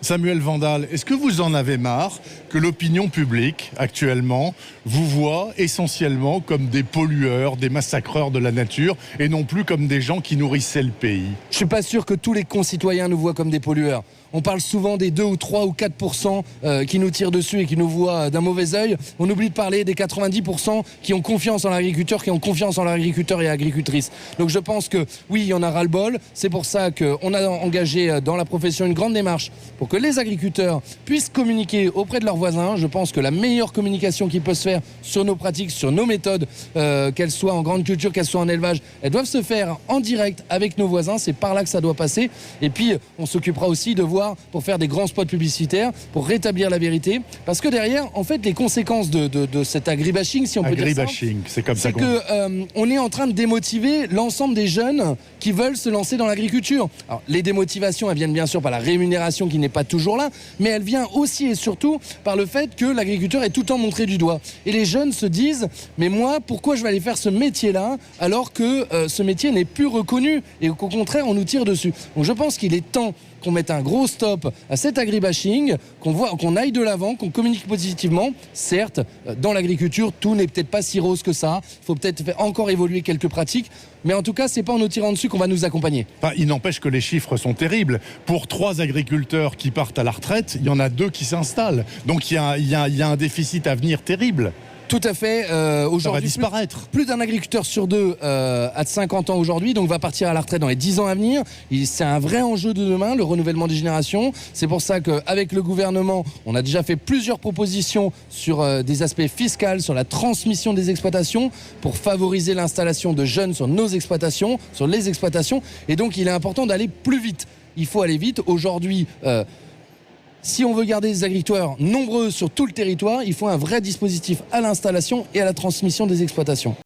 Samuel Vandal, est-ce que vous en avez marre que l'opinion publique, actuellement, vous voit essentiellement comme des pollueurs, des massacreurs de la nature, et non plus comme des gens qui nourrissaient le pays? Je suis pas sûr que tous les concitoyens nous voient comme des pollueurs. On parle souvent des 2 ou 3 ou 4% qui nous tirent dessus et qui nous voient d'un mauvais œil. On oublie de parler des 90% qui ont confiance en l'agriculteur, qui ont confiance en l'agriculteur et agricultrice. Donc je pense que oui, il y en a ras-le-bol. C'est pour ça qu'on a engagé dans la profession une grande démarche pour que les agriculteurs puissent communiquer auprès de leurs voisins. Je pense que la meilleure communication qui peut se faire sur nos pratiques, sur nos méthodes, qu'elles soient en grande culture, qu'elles soient en élevage, elles doivent se faire en direct avec nos voisins. C'est par là que ça doit passer. Et puis, on s'occupera aussi de voir pour faire des grands spots publicitaires, pour rétablir la vérité. Parce que derrière, en fait, les conséquences de cet agribashing, si on peut dire ça, c'est comme ça c'est qu'on est en train de démotiver l'ensemble des jeunes qui veulent se lancer dans l'agriculture. Alors, les démotivations, elles viennent bien sûr par la rémunération qui n'est pas toujours là, mais elles viennent aussi et surtout par le fait que l'agriculteur est tout le temps montré du doigt. Et les jeunes se disent, mais moi, pourquoi je vais aller faire ce métier-là alors que ce métier n'est plus reconnu et qu'au contraire, on nous tire dessus. Donc je pense qu'il est temps qu'on mette un gros stop à cet agribashing, qu'on aille de l'avant, qu'on communique positivement. Certes, dans l'agriculture, tout n'est peut-être pas si rose que ça. Il faut peut-être faire encore évoluer quelques pratiques. Mais en tout cas, c'est pas en nous tirant dessus qu'on va nous accompagner. Enfin, il n'empêche que les chiffres sont terribles. Pour 3 agriculteurs qui partent à la retraite, il y en a 2 qui s'installent. Donc il y a un déficit à venir terrible. Tout à fait. Aujourd'hui, ça va disparaître. Plus d'un agriculteur sur 2 a de 50 ans aujourd'hui, donc va partir à la retraite dans les 10 ans à venir. C'est un vrai enjeu de demain, le renouvellement des générations. C'est pour ça qu'avec le gouvernement, on a déjà fait plusieurs propositions sur des aspects fiscaux, sur la transmission des exploitations, pour favoriser l'installation de jeunes sur nos exploitations, sur les exploitations. Et donc, il est important d'aller plus vite. Il faut aller vite. Aujourd'hui, si on veut garder des agriculteurs nombreux sur tout le territoire, il faut un vrai dispositif à l'installation et à la transmission des exploitations.